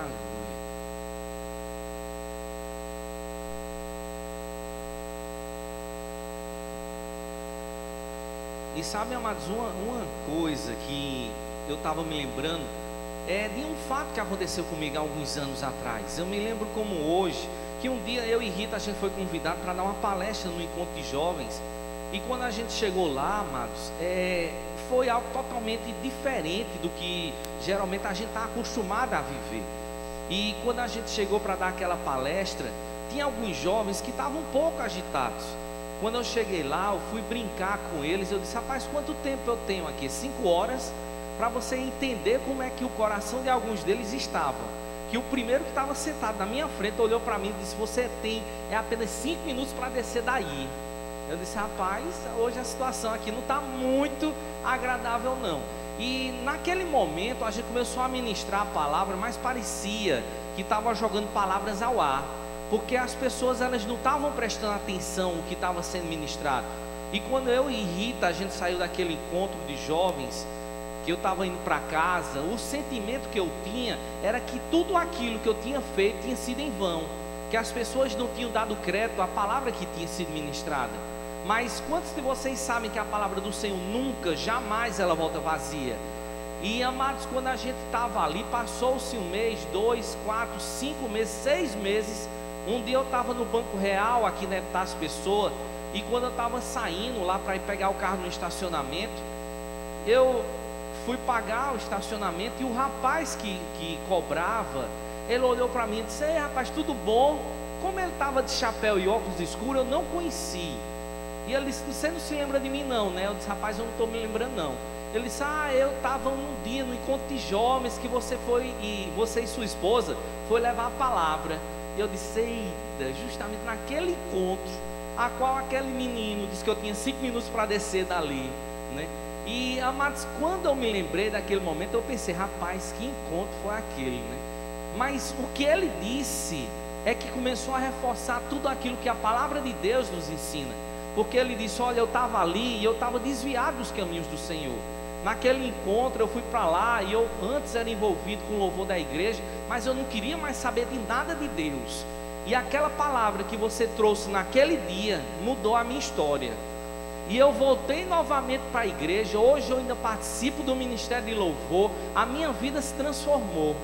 Aleluia. E sabe, amados, uma coisa que eu estava me lembrando é de um fato que aconteceu comigo há alguns anos atrás. Eu me lembro como hoje, que um dia eu e Rita, a gente foi convidado para dar uma palestra no encontro de jovens. E quando a gente chegou lá, amados, foi algo totalmente diferente do que geralmente a gente está acostumado a viver. E quando a gente chegou para dar aquela palestra, tinha alguns jovens que estavam um pouco agitados. Quando eu cheguei lá, eu fui brincar com eles. Eu disse: rapaz, quanto tempo eu tenho aqui? 5 horas, para você entender como é que o coração de alguns deles estava. Que o primeiro que estava sentado na minha frente olhou para mim e disse: você tem apenas 5 minutos para descer daí. Eu disse: rapaz, hoje a situação aqui não está muito agradável não. E naquele momento a gente começou a ministrar a palavra, mas parecia que estava jogando palavras ao ar, porque as pessoas, elas não estavam prestando atenção no que estava sendo ministrado. E quando eu e Rita, a gente saiu daquele encontro de jovens, que eu estava indo para casa, o sentimento que eu tinha era que tudo aquilo que eu tinha feito tinha sido em vão, que as pessoas não tinham dado crédito à palavra que tinha sido ministrada. Mas quantos de vocês sabem que a palavra do Senhor nunca, jamais ela volta vazia? E amados, quando a gente estava ali, passou-se 1 mês, 2, 4, 5 meses, 6 meses. Um dia eu estava no Banco Real, aqui na Epitácio Pessoa, e quando eu estava saindo lá para ir pegar o carro no estacionamento, eu fui pagar o estacionamento e o rapaz que cobrava, ele olhou para mim e disse: ei rapaz, tudo bom? Como ele estava de chapéu e óculos escuros, eu não conheci. E ele disse: você não se lembra de mim não, né? Eu disse: rapaz, eu não estou me lembrando não. Ele disse: eu estava num dia no encontro de jovens que você foi, e você e sua esposa foi levar a palavra. E eu disse: eita, justamente naquele encontro, a qual aquele menino disse que eu tinha 5 minutos para descer dali, né? E amados, quando eu me lembrei daquele momento, eu pensei: rapaz, que encontro foi aquele, né? Mas o que ele disse é que começou a reforçar tudo aquilo que a palavra de Deus nos ensina. Porque ele disse: olha, eu estava ali e eu estava desviado dos caminhos do Senhor. Naquele encontro eu fui para lá e eu antes era envolvido com o louvor da igreja, mas eu não queria mais saber de nada de Deus. E aquela palavra que você trouxe naquele dia mudou a minha história. E eu voltei novamente para a igreja. Hoje eu ainda participo do ministério de louvor. A minha vida se transformou.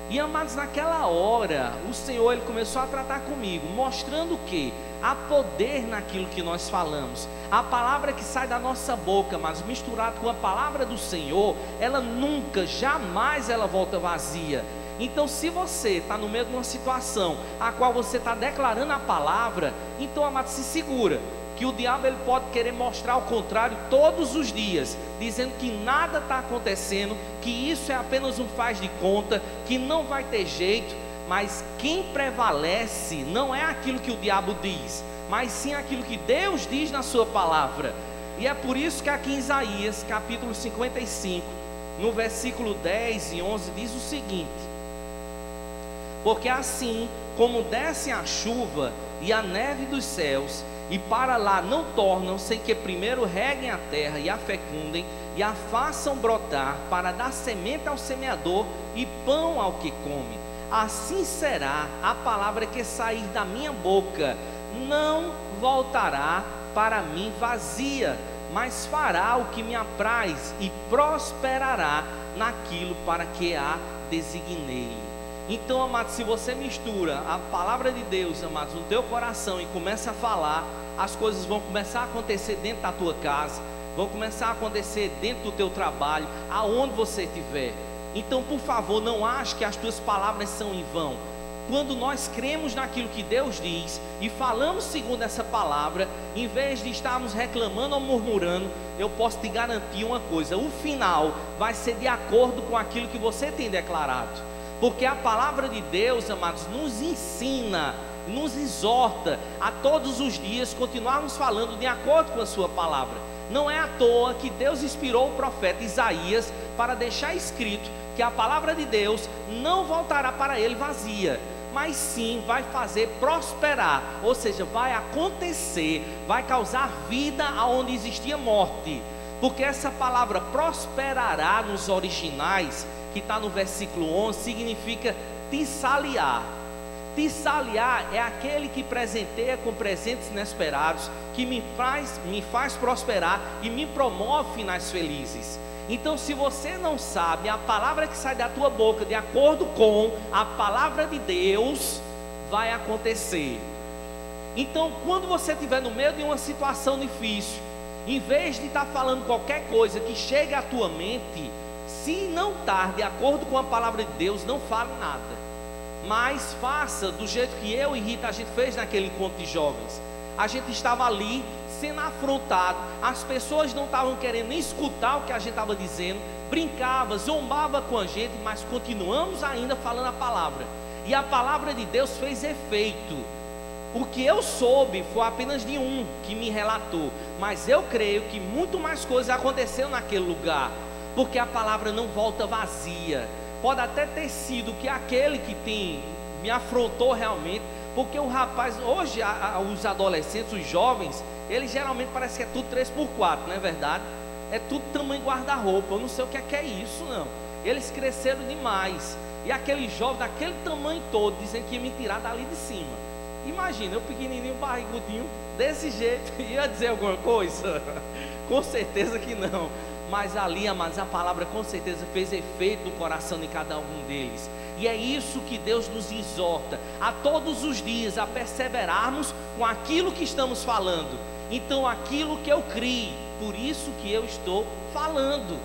E amados, naquela hora o Senhor, ele começou a tratar comigo, mostrando que há poder naquilo que nós falamos. A palavra que sai da nossa boca, mas misturado com a palavra do Senhor, ela nunca, jamais ela volta vazia. Então se você está no meio de uma situação a qual você está declarando a palavra, então amado, se segura, que o diabo ele pode querer mostrar o contrário todos os dias, dizendo que nada está acontecendo, que isso é apenas um faz de conta, que não vai ter jeito. Mas quem prevalece não é aquilo que o diabo diz, mas sim aquilo que Deus diz na sua palavra. E é por isso que aqui em Isaías capítulo 55, no versículo 10 e 11 diz o seguinte: porque assim como desce a chuva e a neve dos céus, e para lá não tornam, sem que primeiro reguem a terra e a fecundem, e a façam brotar, para dar semente ao semeador e pão ao que come, assim será a palavra que sair da minha boca, não voltará para mim vazia, mas fará o que me apraz e prosperará naquilo para que a designei. Então, amados, se você mistura a palavra de Deus, amados, no teu coração e começa a falar, as coisas vão começar a acontecer dentro da tua casa, vão começar a acontecer dentro do teu trabalho, aonde você estiver. Então, por favor, não ache que as tuas palavras são em vão. Quando nós cremos naquilo que Deus diz e falamos segundo essa palavra, em vez de estarmos reclamando ou murmurando, eu posso te garantir uma coisa: o final vai ser de acordo com aquilo que você tem declarado. Porque a palavra de Deus, amados, nos ensina, nos exorta a todos os dias continuarmos falando de acordo com a sua palavra. Não é à toa que Deus inspirou o profeta Isaías para deixar escrito que a palavra de Deus não voltará para ele vazia, mas sim vai fazer prosperar, ou seja, vai acontecer, vai causar vida aonde existia morte. Porque essa palavra prosperará nos originais, que está no versículo 11, significa Tissaliar. Tissaliar é aquele que presenteia com presentes inesperados, que me faz prosperar e me promove finais felizes. Então, se você não sabe a palavra que sai da tua boca de acordo com a palavra de Deus, vai acontecer. Então, quando você estiver no meio de uma situação difícil, em vez de estar falando qualquer coisa que chegue à tua mente, se não estar de acordo com a palavra de Deus, não fale nada, mas faça do jeito que eu e Rita a gente fez naquele encontro de jovens. A gente estava ali sendo afrontado, as pessoas não estavam querendo nem escutar o que a gente estava dizendo, brincava, zombava com a gente, mas continuamos ainda falando a palavra, e a palavra de Deus fez efeito. O que eu soube foi apenas de um que me relatou, mas eu creio que muito mais coisas aconteceram naquele lugar, porque a palavra não volta vazia. Pode até ter sido que aquele que me afrontou realmente, porque o rapaz, hoje os adolescentes, os jovens, eles geralmente parece que é tudo 3x4, não é verdade? É tudo tamanho guarda-roupa, eu não sei o que é isso não. Eles cresceram demais, e aquele jovem daquele tamanho todo, dizendo que ia me tirar dali de cima. Imagina, eu pequenininho, barrigudinho, desse jeito, ia dizer alguma coisa? Com certeza que não. Mas ali, amados, a palavra com certeza fez efeito no coração de cada um deles. E é isso que Deus nos exorta, a todos os dias, a perseverarmos com aquilo que estamos falando. Então, aquilo que eu criei, por isso que eu estou falando.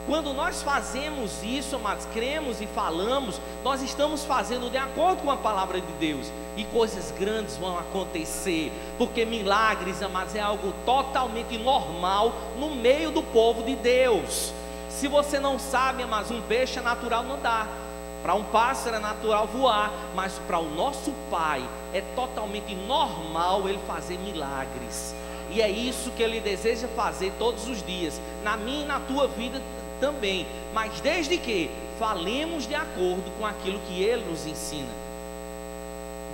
Quando nós fazemos isso, amados, cremos e falamos, nós estamos fazendo de acordo com a palavra de Deus, e coisas grandes vão acontecer, porque milagres, amados, é algo totalmente normal no meio do povo de Deus. Se você não sabe, amados, um peixe é natural nadar, para um pássaro é natural voar, mas para o nosso Pai é totalmente normal Ele fazer milagres, e é isso que Ele deseja fazer todos os dias, na minha e na tua vida também, mas desde que falemos de acordo com aquilo que Ele nos ensina.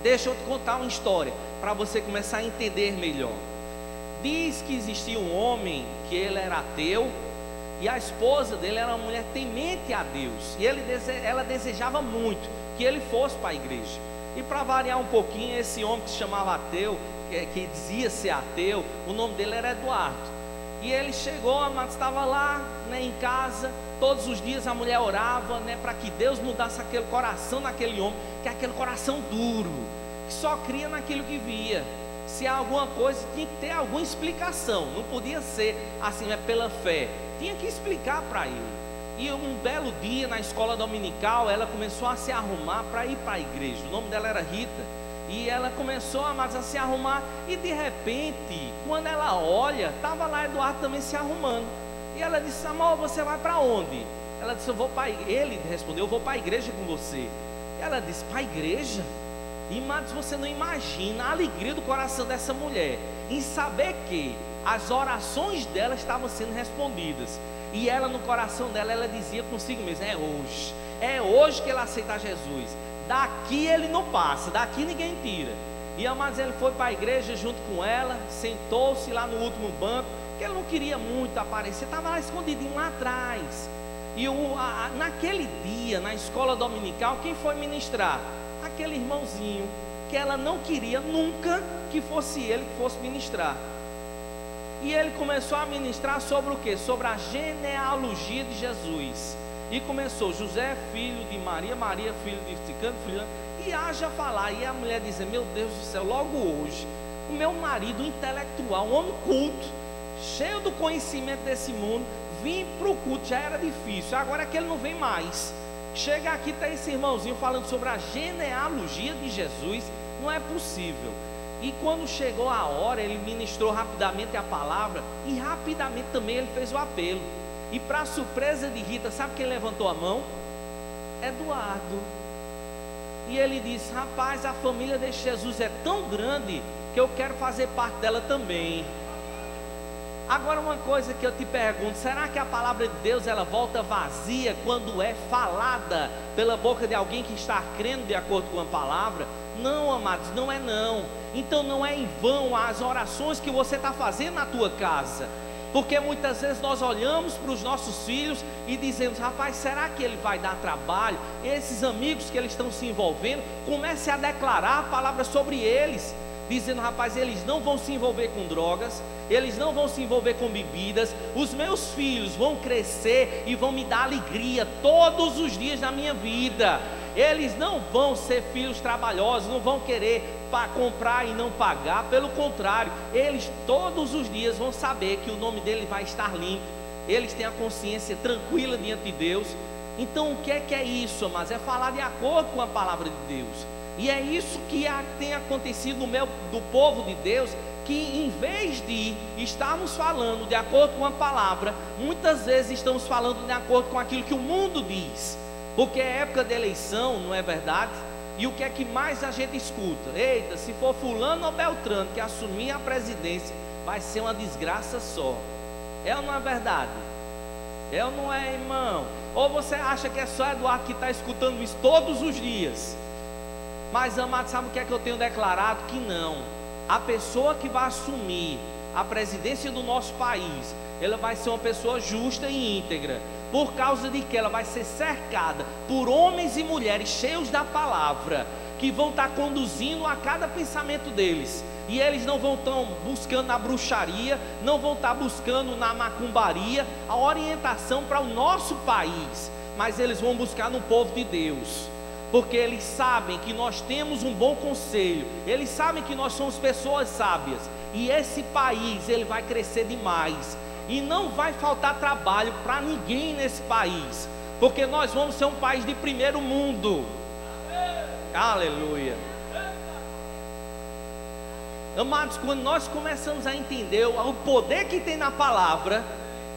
Deixa eu te contar uma história, para você começar a entender melhor. Diz que existia um homem, que ele era ateu, e a esposa dele era uma mulher temente a Deus, e ela desejava muito que ele fosse para a igreja. E para variar um pouquinho, esse homem que se chamava ateu, que dizia ser ateu, o nome dele era Eduardo. E ele chegou, mas estava lá, né, em casa, todos os dias a mulher orava, né, para que Deus mudasse aquele coração daquele homem, que é aquele coração duro, que só cria naquilo que via. Se há alguma coisa, tinha que ter alguma explicação, não podia ser assim, é pela fé, tinha que explicar para ele. E um belo dia, na escola dominical, ela começou a se arrumar para ir para a igreja. O nome dela era Rita. E ela começou a se arrumar, e de repente, quando ela olha, estava lá Eduardo também se arrumando. E ela disse: amor, você vai para onde? Ela disse: eu vou para a igreja. Ele respondeu: eu vou para a igreja com você. Ela disse: para a igreja? E Matos, você não imagina a alegria do coração dessa mulher em saber que as orações dela estavam sendo respondidas. E ela, no coração dela, ela dizia consigo mesma: é hoje que ela aceita Jesus. Daqui ele não passa, daqui ninguém tira. E amados, ele foi para a igreja junto com ela, sentou-se lá no último banco, que ele não queria muito aparecer, estava lá escondidinho lá atrás. E naquele dia, na escola dominical, quem foi ministrar? Aquele irmãozinho, que ela não queria nunca que fosse ele que fosse ministrar. E ele começou a ministrar sobre o quê? Sobre a genealogia de Jesus. E começou: José, filho de Maria, Maria, filho de Cicano, filho de... E haja falar. E a mulher dizia: meu Deus do céu, logo hoje, o meu marido intelectual, um homem culto, cheio do conhecimento desse mundo, vir para o culto, já era difícil, agora é que ele não vem mais. Chega aqui, está esse irmãozinho falando sobre a genealogia de Jesus, não é possível. E quando chegou a hora, ele ministrou rapidamente a palavra, e rapidamente também ele fez o apelo. E para surpresa de Rita, sabe quem levantou a mão? Eduardo. E ele disse: rapaz, a família desse Jesus é tão grande que eu quero fazer parte dela também. Agora, uma coisa que eu te pergunto: será que a palavra de Deus ela volta vazia quando é falada pela boca de alguém que está crendo de acordo com a palavra? Não, amados, não é não. Então não é em vão as orações que você está fazendo na tua casa. Porque muitas vezes nós olhamos para os nossos filhos e dizemos: rapaz, será que ele vai dar trabalho? Esses amigos que eles estão se envolvendo, comece a declarar a palavra sobre eles, dizendo: rapaz, eles não vão se envolver com drogas, eles não vão se envolver com bebidas, os meus filhos vão crescer e vão me dar alegria todos os dias da minha vida. Eles não vão ser filhos trabalhosos, não vão querer para comprar e não pagar, pelo contrário, eles todos os dias vão saber que o nome dele vai estar limpo, eles têm a consciência tranquila diante de Deus. Então o que é isso, amados? É falar de acordo com a palavra de Deus. E é isso que tem acontecido no meio do povo de Deus, que em vez de estarmos falando de acordo com a palavra, muitas vezes estamos falando de acordo com aquilo que o mundo diz, porque é época de eleição, não é verdade? E o que é que mais a gente escuta? Eita, se for fulano ou beltrano que assumir a presidência, vai ser uma desgraça só. É ou não é verdade? É ou não é, irmão? Ou você acha que é só Eduardo que está escutando isso todos os dias? Mas, amado, sabe o que é que eu tenho declarado? Que não. A pessoa que vai assumir a presidência do nosso país, ela vai ser uma pessoa justa e íntegra, por causa de que ela vai ser cercada por homens e mulheres cheios da palavra, que vão estar conduzindo a cada pensamento deles. E eles não vão estar buscando na bruxaria, não vão estar buscando na macumbaria a orientação para o nosso país, mas eles vão buscar no povo de Deus, porque eles sabem que nós temos um bom conselho, eles sabem que nós somos pessoas sábias, e esse país ele vai crescer demais, e não vai faltar trabalho para ninguém nesse país, porque nós vamos ser um país de primeiro mundo. Aleluia. Amados, quando nós começamos a entender o poder que tem na palavra,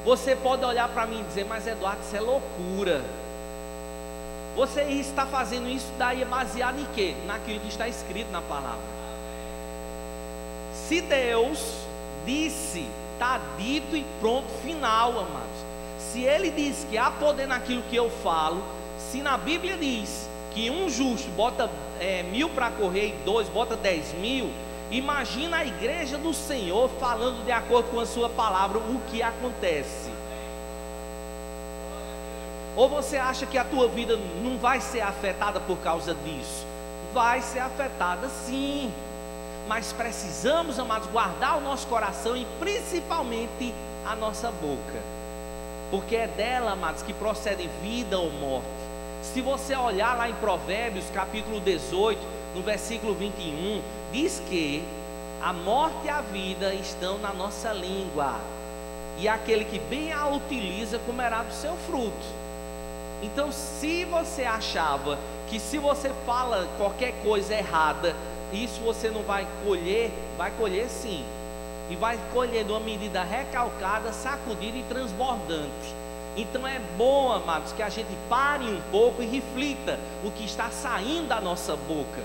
você pode olhar para mim e dizer: mas Eduardo, isso é loucura. Você está fazendo isso daí baseado em quê? Naquilo que está escrito na palavra. Se Deus disse, está dito e pronto, final, amados. Se Ele diz que há poder naquilo que eu falo, se na Bíblia diz que um justo bota 1000 para correr e 2 bota 10.000, imagina a igreja do Senhor falando de acordo com a sua palavra o que acontece. Ou você acha que a tua vida não vai ser afetada por causa disso? Vai ser afetada sim, mas precisamos, amados, guardar o nosso coração e principalmente a nossa boca, porque é dela, amados, que procede vida ou morte. Se você olhar lá em Provérbios capítulo 18, no versículo 21, diz que a morte e a vida estão na nossa língua, e aquele que bem a utiliza comerá do seu fruto. Então, se você achava que se você fala qualquer coisa errada, isso você não vai colher sim, e vai colher de uma medida recalcada, sacudida e transbordante. Então é bom, amados, que a gente pare um pouco e reflita o que está saindo da nossa boca,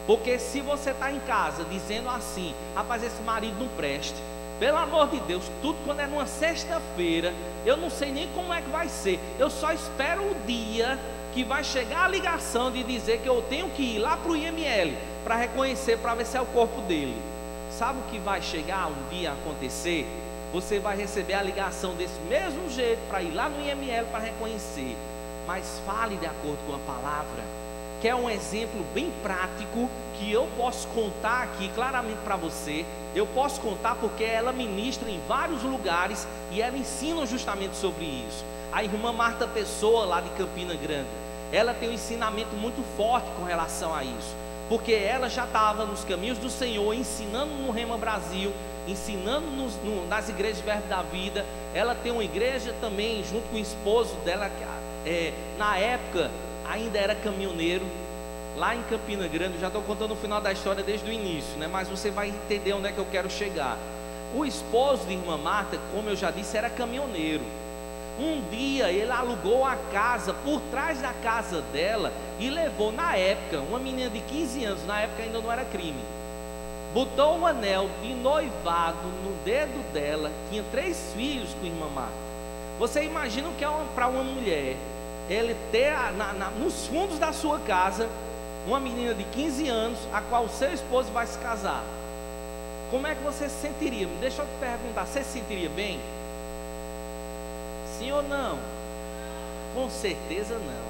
porque se você está em casa dizendo assim: rapaz, esse marido não presta, pelo amor de Deus, tudo quando é numa sexta-feira, eu não sei nem como é que vai ser, eu só espero o dia que vai chegar a ligação de dizer que eu tenho que ir lá para o IML para reconhecer, para ver se é o corpo dele. Sabe o que vai chegar um dia a acontecer? Você vai receber a ligação desse mesmo jeito para ir lá no IML para reconhecer. Mas fale de acordo com a palavra, que é um exemplo bem prático que eu posso contar aqui claramente para você. Eu posso contar porque ela ministra em vários lugares e ela ensina justamente sobre isso. A irmã Marta Pessoa, lá de Campina Grande, ela tem um ensinamento muito forte com relação a isso, porque ela já estava nos caminhos do Senhor, ensinando no Rema Brasil, ensinando nas igrejas Verbo da Vida. Ela tem uma igreja também junto com o esposo dela, que na época ainda era caminhoneiro, lá em Campina Grande. Eu já estou contando o final da história desde o início, né? Mas você vai entender onde é que eu quero chegar. O esposo de irmã Marta, como eu já disse, era caminhoneiro. Um dia ele alugou a casa por trás da casa dela e levou, na época, uma menina de 15 anos, na época ainda não era crime, botou um anel de noivado no dedo dela, tinha 3 filhos com a irmã Marta. Você imagina o que é para uma mulher, ele ter nos fundos da sua casa uma menina de 15 anos, a qual o seu esposo vai se casar? Como é que você se sentiria? Deixa eu te perguntar, você se sentiria bem? Sim ou não? Com certeza não.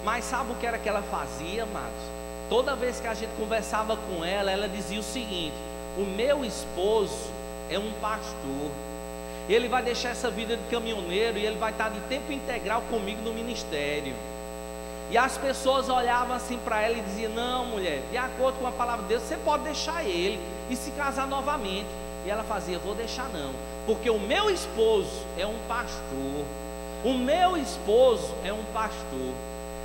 Mas sabe o que era que ela fazia, amados? Toda vez que a gente conversava com ela, ela dizia o seguinte: o meu esposo é um pastor, ele vai deixar essa vida de caminhoneiro e ele vai estar de tempo integral comigo no ministério. E as pessoas olhavam assim para ela e diziam: não, mulher, de acordo com a palavra de Deus, você pode deixar ele e se casar novamente. E ela fazia: vou deixar não, porque o meu esposo é um pastor. O meu esposo é um pastor.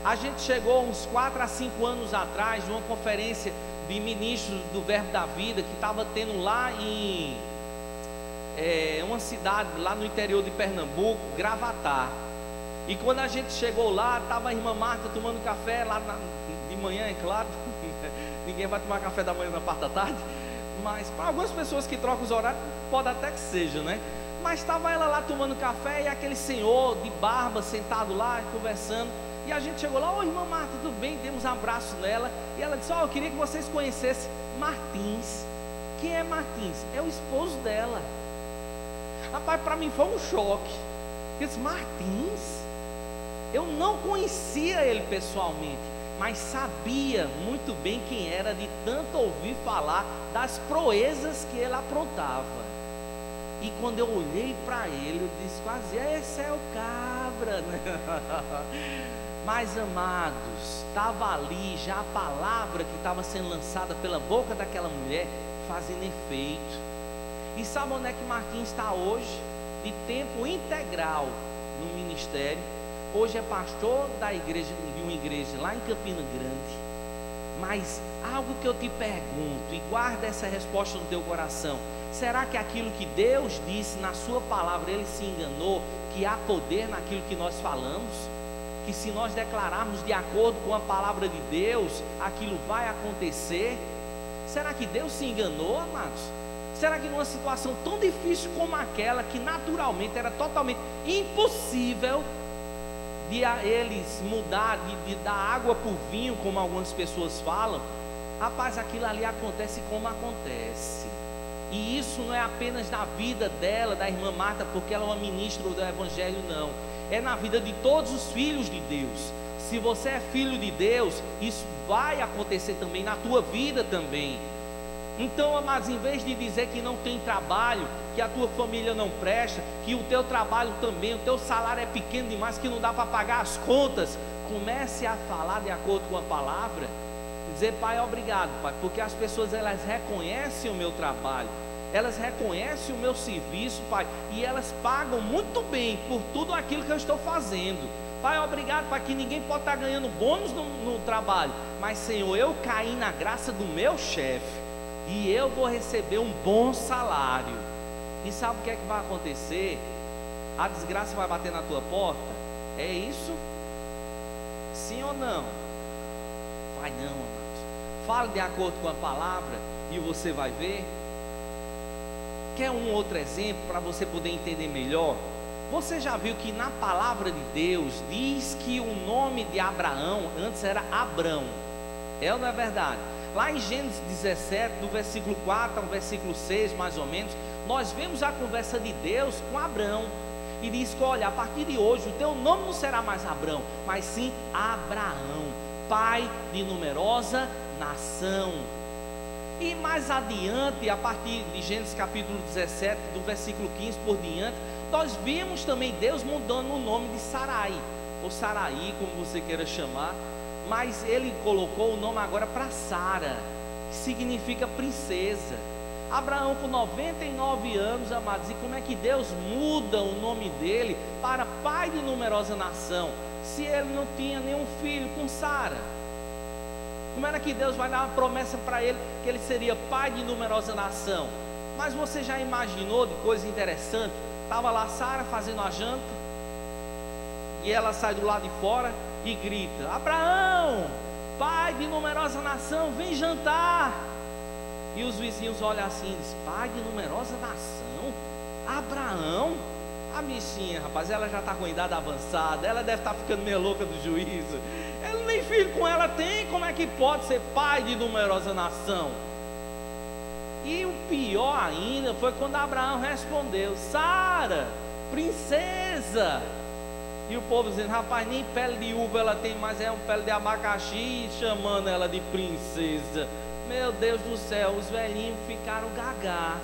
A gente chegou uns 4 a 5 anos atrás numa conferência de ministros do Verbo da Vida que estava tendo lá em uma cidade lá no interior de Pernambuco, Gravatá. E quando a gente chegou lá, estava a irmã Marta tomando café lá de manhã, é claro. Ninguém vai tomar café da manhã na parte da tarde, mas para algumas pessoas que trocam os horários, pode até que seja, né? Mas estava ela lá tomando café e aquele senhor de barba sentado lá conversando. E a gente chegou lá: ô irmã Marta, tudo bem? Demos um abraço nela. E ela disse: eu queria que vocês conhecessem Martins. Quem é Martins? É o esposo dela. Rapaz, para mim foi um choque. Eu disse: Martins? Eu não conhecia ele pessoalmente, mas sabia muito bem quem era, de tanto ouvir falar das proezas que ele aprontava. E quando eu olhei para ele, eu disse quase: esse é o cabra, né? Mas amados, estava ali já a palavra que estava sendo lançada pela boca daquela mulher fazendo efeito. E sabe onde é que Martins está hoje? De tempo integral no ministério. Hoje é pastor da igreja, de uma igreja lá em Campina Grande. Mas algo que eu te pergunto, e guarda essa resposta no teu coração: será que aquilo que Deus disse na sua palavra, ele se enganou? Que há poder naquilo que nós falamos? Que se nós declararmos de acordo com a palavra de Deus, aquilo vai acontecer? Será que Deus se enganou, amados? Será que numa situação tão difícil como aquela, que naturalmente era totalmente impossível de eles mudar, de dar água por vinho, como algumas pessoas falam, rapaz, aquilo ali acontece como acontece. E isso não é apenas na vida dela, da irmã Marta, porque ela é uma ministra do Evangelho, não. É na vida de todos os filhos de Deus. Se você é filho de Deus, isso vai acontecer também na tua vida também. Então, amados, em vez de dizer que não tem trabalho, que a tua família não presta, que o teu trabalho também, o teu salário é pequeno demais, que não dá para pagar as contas, comece a falar de acordo com a palavra. Dizer: Pai, obrigado, Pai, porque as pessoas, elas reconhecem o meu trabalho, elas reconhecem o meu serviço, Pai, e elas pagam muito bem por tudo aquilo que eu estou fazendo. Pai, obrigado, Pai, que ninguém pode estar ganhando bônus no trabalho, mas Senhor, eu caí na graça do meu chefe, e eu vou receber um bom salário. E sabe o que é que vai acontecer? A desgraça vai bater na tua porta? É isso? Sim ou não? Vai não, amados. Fale de acordo com a palavra e você vai ver. Quer um outro exemplo para você poder entender melhor? Você já viu que na palavra de Deus diz que o nome de Abraão antes era Abrão? É ou não é verdade? Lá em Gênesis 17, do versículo 4 ao versículo 6, mais ou menos, nós vemos a conversa de Deus com Abrão. E diz que: olha, a partir de hoje o teu nome não será mais Abrão, mas sim Abraão, pai de numerosa nação. E mais adiante, a partir de Gênesis capítulo 17, do versículo 15 por diante, nós vimos também Deus mudando o nome de Sarai, ou Saraí, como você queira chamar. Mas ele colocou o nome agora para Sara, que significa princesa. Abraão com 99 anos, amados, e como é que Deus muda o nome dele para pai de numerosa nação, se ele não tinha nenhum filho com Sara? Como era que Deus vai dar uma promessa para ele, que ele seria pai de numerosa nação? Mas você já imaginou de coisa interessante? Estava lá Sara fazendo a janta, e ela sai do lado de fora e grita: Abraão, pai de numerosa nação, vem jantar. E os vizinhos olham assim e dizem: pai de numerosa nação? Abraão? A bichinha, rapaz, ela já está com idade avançada, ela deve estar ficando meio louca do juízo. Ela nem filho com ela tem, como é que pode ser pai de numerosa nação? E o pior ainda foi quando Abraão respondeu: Sara, princesa. E o povo dizendo, rapaz, nem pele de uva ela tem, mas é um pele de abacaxi, chamando ela de princesa. Meu Deus do céu, os velhinhos ficaram gagá.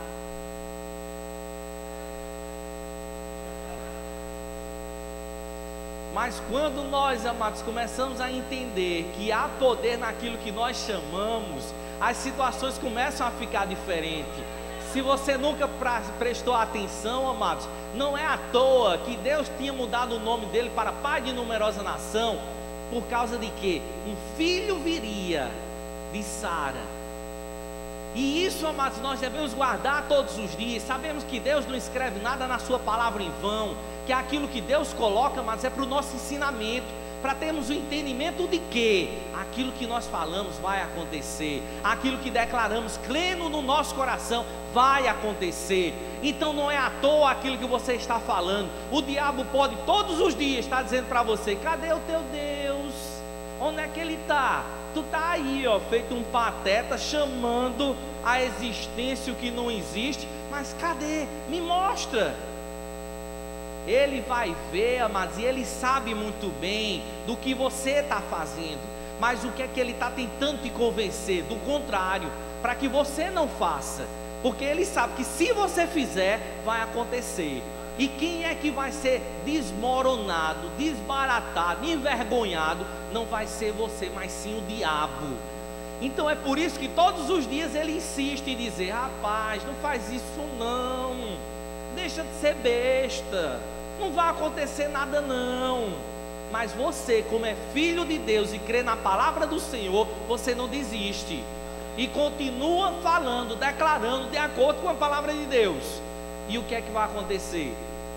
Mas quando nós, amados, começamos a entender que há poder naquilo que nós chamamos, as situações começam a ficar diferentes. Se você nunca prestou atenção, amados, não é à toa que Deus tinha mudado o nome dele para Pai de numerosa nação, por causa de que um filho viria de Sara. E isso, amados, nós devemos guardar todos os dias. Sabemos que Deus não escreve nada na sua palavra em vão, que aquilo que Deus coloca, mas é para o nosso ensinamento, para termos o entendimento de que aquilo que nós falamos vai acontecer, aquilo que declaramos crendo no nosso coração vai acontecer. Então não é à toa aquilo que você está falando. O diabo pode todos os dias estar dizendo para você, cadê o teu Deus? Onde é que ele está? Tu está aí, ó, feito um pateta, chamando a existência o que não existe, mas cadê? Me mostra. Ele vai ver, amados, e ele sabe muito bem do que você está fazendo, mas o que é que ele está tentando te convencer? Do contrário, para que você não faça, porque ele sabe que se você fizer, vai acontecer. E quem é que vai ser desmoronado, desbaratado, envergonhado? Não vai ser você, mas sim o diabo. Então é por isso que todos os dias ele insiste em dizer, rapaz, não faz isso não, deixa de ser besta, não vai acontecer nada não. Mas você, como é filho de Deus e crê na palavra do Senhor, você não desiste e continua falando, declarando de acordo com a palavra de Deus. E o que é que vai acontecer?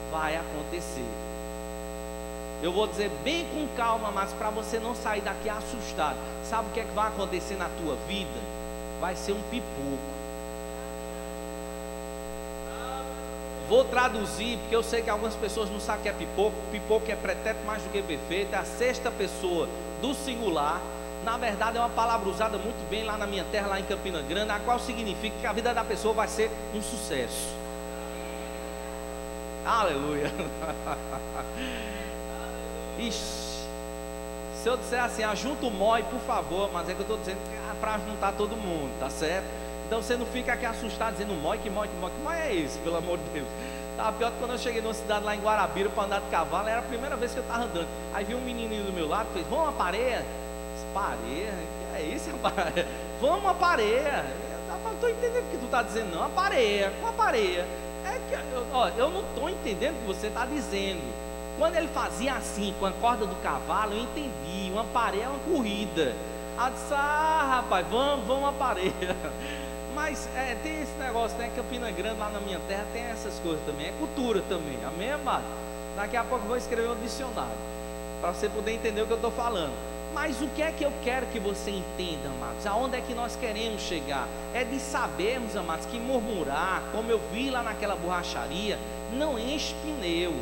Vai acontecer. Eu vou dizer bem com calma, mas para você não sair daqui assustado. Sabe o que é que vai acontecer na tua vida? Vai ser um pipoco. Vou traduzir, porque eu sei que algumas pessoas não sabem o que é pipoco. Pipoco é pretérito mais do que perfeito, é a sexta pessoa do singular. Na verdade é uma palavra usada muito bem lá na minha terra, lá em Campina Grande, a qual significa que a vida da pessoa vai ser um sucesso. Aleluia. Ixi, se eu disser assim, ajunta o mói, por favor, mas é que eu estou dizendo para juntar todo mundo, tá certo? Então você não fica aqui assustado dizendo mói, que mói é esse, pelo amor de Deus. Estava pior que quando eu cheguei numa cidade lá em Guarabira para andar de cavalo, era a primeira vez que eu estava andando. Aí vi um menininho do meu lado, fez, vamos uma pareia? Pareia? Que é isso, rapaz? Vamos uma pareia? Eu não estou entendendo o que tu está dizendo não, uma pareia, uma pareia. É que, eu não estou entendendo o que você está dizendo. Quando ele fazia assim, com a corda do cavalo, eu entendi, uma pareia é uma corrida. Aí eu disse, rapaz, vamos uma pareia. Mas tem esse negócio, né? Campina Grande, lá na minha terra, tem essas coisas também, é cultura também, amém, amado? Daqui a pouco eu vou escrever um dicionário, para você poder entender o que eu estou falando. Mas o que é que eu quero que você entenda, amados? Aonde é que nós queremos chegar? É de sabermos, amados, que murmurar, como eu vi lá naquela borracharia, não enche pneu.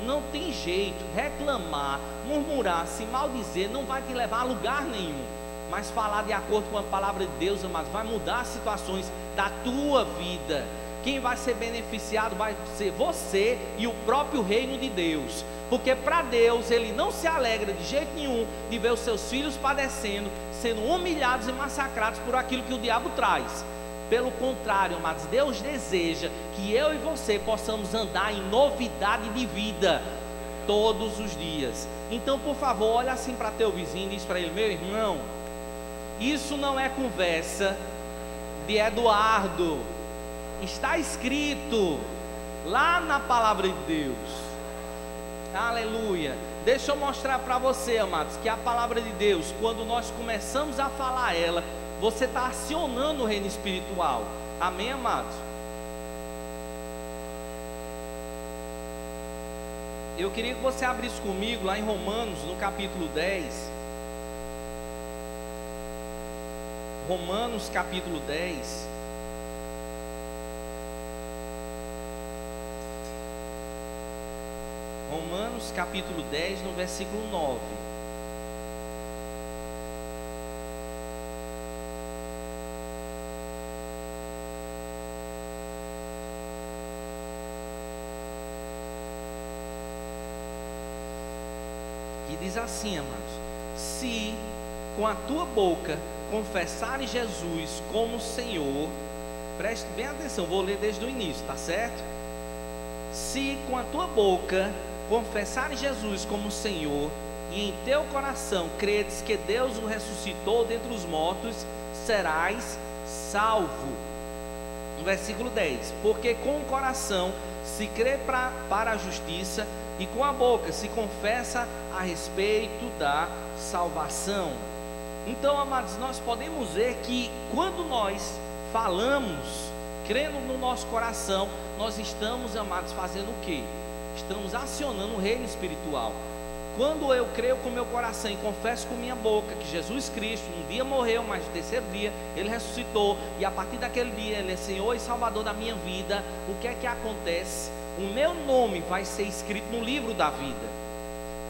Não tem jeito. Reclamar, murmurar, se maldizer, não vai te levar a lugar nenhum. Mas falar de acordo com a palavra de Deus, amados, vai mudar as situações da tua vida. Quem vai ser beneficiado vai ser você e o próprio reino de Deus. Porque para Deus, Ele não se alegra de jeito nenhum de ver os seus filhos padecendo, sendo humilhados e massacrados por aquilo que o diabo traz. Pelo contrário, amados, Deus deseja que eu e você possamos andar em novidade de vida todos os dias. Então, por favor, olha assim para teu vizinho e diz para ele, meu irmão, isso não é conversa de Eduardo, está escrito lá na palavra de Deus. Aleluia. Deixa eu mostrar para você, amados, que a palavra de Deus, quando nós começamos a falar ela, você está acionando o reino espiritual. Amém, amados? Eu queria que você abrisse comigo lá em Romanos, no capítulo 10. Romanos capítulo 10. Romanos capítulo 10, no versículo 9. que diz assim, amados: se com a tua boca confessares Jesus como Senhor, preste bem atenção, vou ler desde o início, tá certo? Se com a tua boca confessares Jesus como Senhor, e em teu coração credes que Deus o ressuscitou dentre os mortos, serás salvo. No versículo 10: porque com o coração se crê para a justiça, e com a boca se confessa a respeito da salvação. Então, amados, nós podemos ver que quando nós falamos, crendo no nosso coração, nós estamos, amados, fazendo o quê? Estamos acionando o reino espiritual. Quando eu creio com o meu coração e confesso com minha boca que Jesus Cristo um dia morreu, mas no terceiro dia Ele ressuscitou, e a partir daquele dia Ele é Senhor e Salvador da minha vida, o que é que acontece? O meu nome vai ser escrito no livro da vida.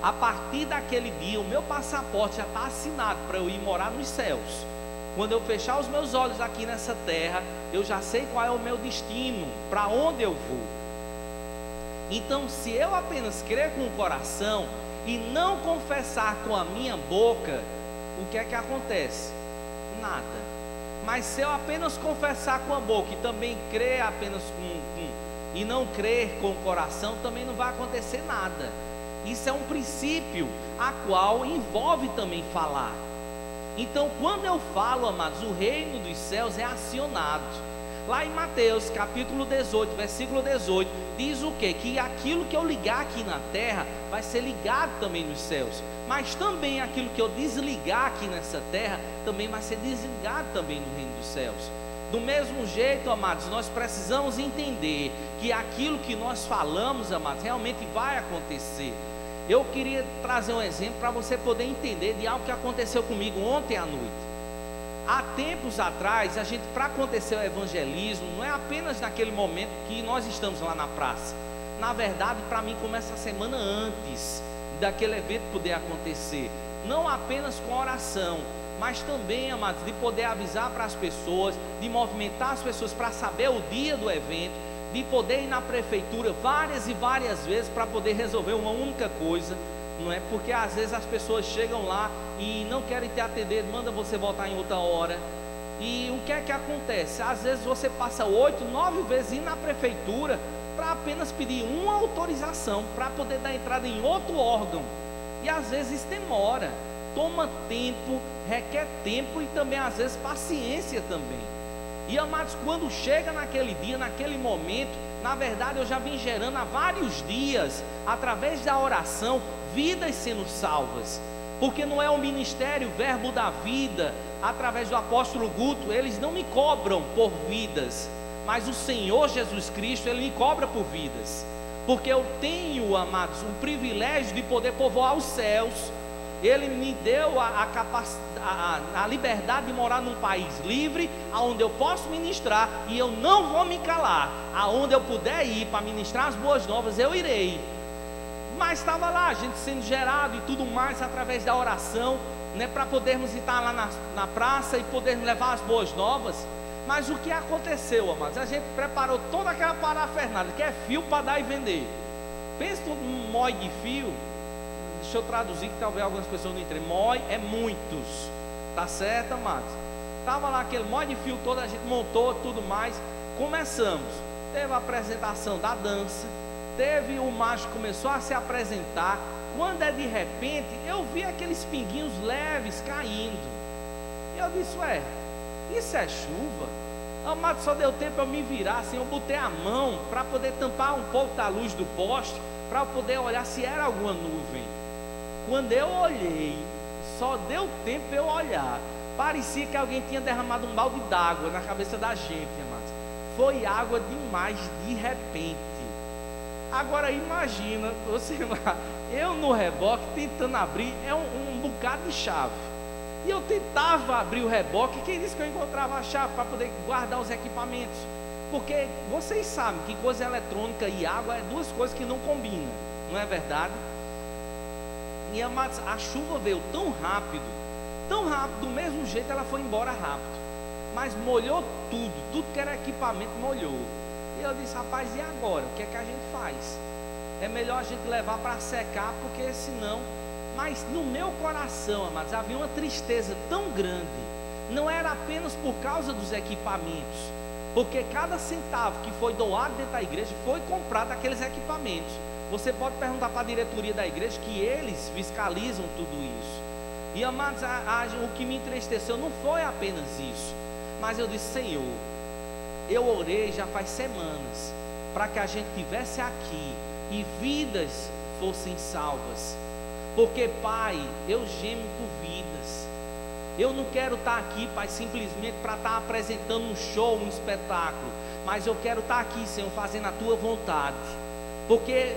A partir daquele dia, o meu passaporte já está assinado para eu ir morar nos céus. Quando eu fechar os meus olhos aqui nessa terra, eu já sei qual é o meu destino, para onde eu vou. Então, se eu apenas crer com o coração e não confessar com a minha boca, o que é que acontece? Nada. Mas se eu apenas confessar com a boca e também crer apenas e não crer com o coração, também não vai acontecer nada. Isso é um princípio a qual envolve também falar. Então, quando eu falo, amados, o reino dos céus é acionado. Lá em Mateus capítulo 18, versículo 18, diz o quê? Que aquilo que eu ligar aqui na terra vai ser ligado também nos céus. Mas também aquilo que eu desligar aqui nessa terra também vai ser desligado também no reino dos céus. Do mesmo jeito, amados, nós precisamos entender que aquilo que nós falamos, amados, realmente vai acontecer. Eu queria trazer um exemplo para você poder entender de algo que aconteceu comigo ontem à noite. Há tempos atrás, para acontecer o evangelismo, não é apenas naquele momento que nós estamos lá na praça. Na verdade, para mim, começa a semana antes daquele evento poder acontecer. Não apenas com oração, mas também, amados, de poder avisar para as pessoas, de movimentar as pessoas para saber o dia do evento, de poder ir na prefeitura várias e várias vezes para poder resolver uma única coisa. Não é? Porque às vezes as pessoas chegam lá e não querem te atender, manda você voltar em outra hora. E o que é que acontece? Às vezes você passa 8, 9 vezes ir na prefeitura para apenas pedir uma autorização para poder dar entrada em outro órgão. E às vezes demora, toma tempo, requer tempo e também às vezes paciência também. E amados, quando chega naquele dia, naquele momento, na verdade eu já vim gerando há vários dias, através da oração, vidas sendo salvas. Porque não é o ministério Verbo da Vida, através do apóstolo Guto, eles não me cobram por vidas, mas o Senhor Jesus Cristo, Ele me cobra por vidas. Porque eu tenho, amados, o privilégio de poder povoar os céus. Ele me deu a liberdade de morar num país livre, aonde eu posso ministrar, e eu não vou me calar. Aonde eu puder ir para ministrar as boas novas, eu irei. Mas estava lá, a gente sendo gerado e tudo mais, através da oração, né, para podermos estar lá na praça e podermos levar as boas novas. Mas o que aconteceu, amados? A gente preparou toda aquela parafernália, que é fio para dar e vender. Pensa num mói de fio. Deixa eu traduzir, que talvez algumas pessoas não entendam. Mói é muitos, tá certo, amados? Estava lá aquele mói de fio todo, a gente montou tudo mais. Começamos, teve a apresentação da dança, teve o mágico que começou a se apresentar. Quando de repente eu vi aqueles pinguinhos leves caindo, e eu disse: ué, isso é chuva? Amado, só deu tempo eu me virar assim, eu botei a mão para poder tampar um pouco da luz do poste, para poder olhar se era alguma nuvem. Quando eu olhei, só deu tempo eu olhar, parecia que alguém tinha derramado um balde d'água na cabeça da gente, amados. Foi água demais de repente. Agora imagina, você lá, eu no reboque tentando abrir, um bocado de chave. E eu tentava abrir o reboque, quem disse que eu encontrava a chave para poder guardar os equipamentos? Porque vocês sabem que coisa eletrônica e água é duas coisas que não combinam, não é verdade? E amados, a chuva veio tão rápido, do mesmo jeito ela foi embora rápido. Mas molhou tudo que era equipamento molhou. E eu disse: rapaz, e agora? O que é que a gente faz? É melhor a gente levar para secar, porque senão... Mas no meu coração, amados, havia uma tristeza tão grande. Não era apenas por causa dos equipamentos, porque cada centavo que foi doado dentro da igreja foi comprado aqueles equipamentos. Você pode perguntar para a diretoria da igreja, que eles fiscalizam tudo isso. E amados, o que me entristeceu não foi apenas isso, mas eu disse: Senhor, eu orei já faz semanas para que a gente estivesse aqui e vidas fossem salvas. Porque, Pai, eu gemo por vidas. Eu não quero estar aqui, Pai, simplesmente para estar apresentando um show, um espetáculo, mas eu quero estar aqui, Senhor, fazendo a Tua vontade. Porque,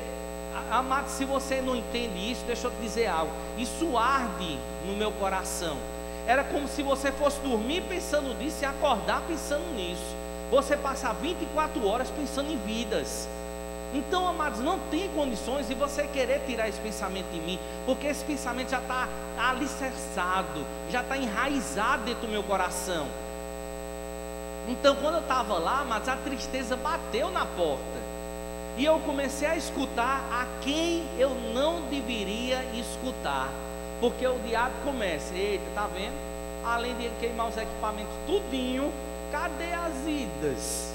amado, se você não entende isso, deixa eu te dizer algo, isso arde no meu coração. Era como se você fosse dormir pensando nisso e acordar pensando nisso. Você passar 24 horas pensando em vidas. Então, amados, não tem condições de você querer tirar esse pensamento de mim, porque esse pensamento já está alicerçado, já está enraizado dentro do meu coração. Então, quando eu estava lá, amados, a tristeza bateu na porta, e eu comecei a escutar a quem eu não deveria escutar, porque o diabo começa: eita, tá vendo? Além de queimar os equipamentos tudinho, cadê as vidas?